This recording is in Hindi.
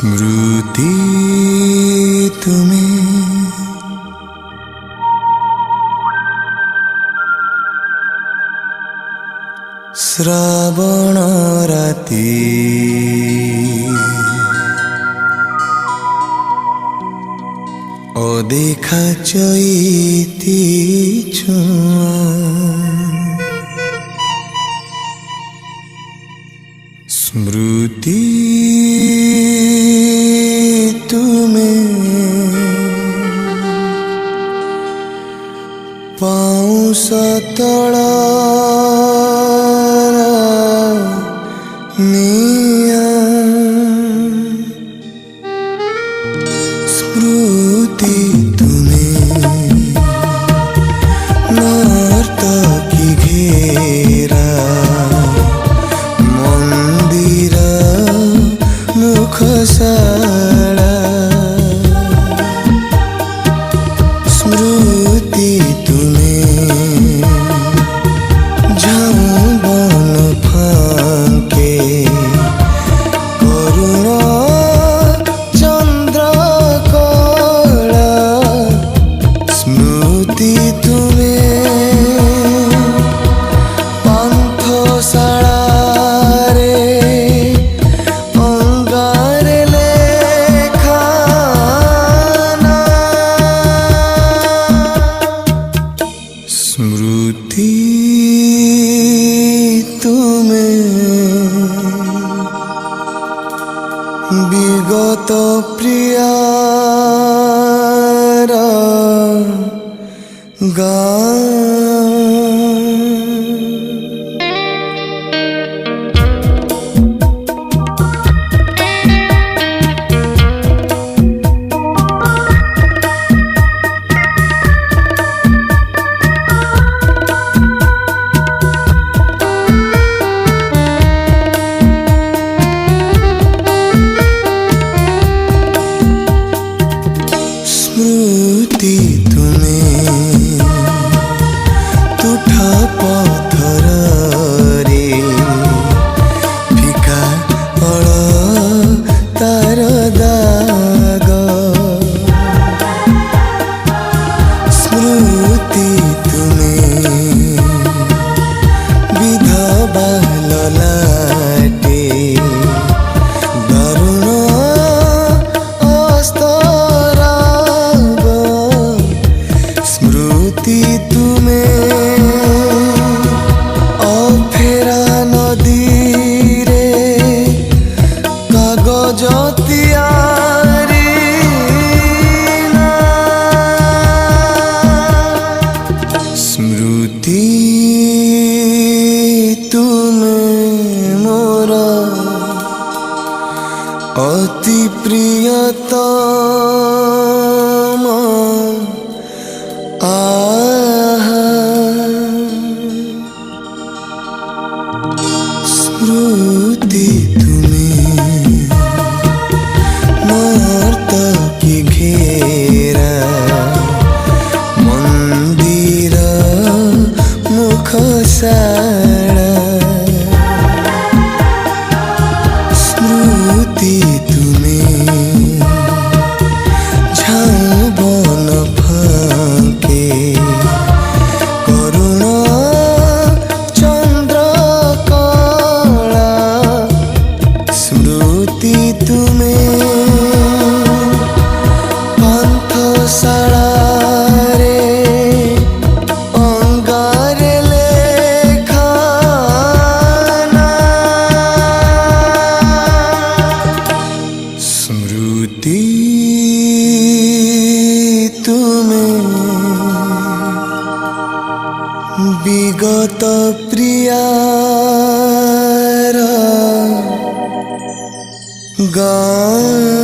स्मृति तुम्हें श्रावण राती अदेखा चैती छुआ स्मृति तुम्हें पाउस तड़ा स्मृति तुम्हें नर्तकी घेरा मंदिर मुखशाला स्मृति तुम्हें झाऊ बन फांके करुण चंद्र कला स्मृति तुम्हें पांथशाला स्मृति तुम्हें विगत प्रियार गान स्मृति तुम्हें तुठा पत्थर रे फिका फल तार दाग स्मृति तुम्हें विधवा ललाटे दारुण स्मृति तुम्हें अफेरा नदी रे कागज तियारी स्मृति तुम्हें मोर अति प्रियतम स्मृति तुम्हें नर्तकी घेरा मंदिर मुखशाला स्मृति तुम्हें झाऊ बन फांके करुण चंद्र कला स्मृति तुम्हें पांथशाला अंगारे लेखाना स्मृति तुम्हें विगत प्रियार गान।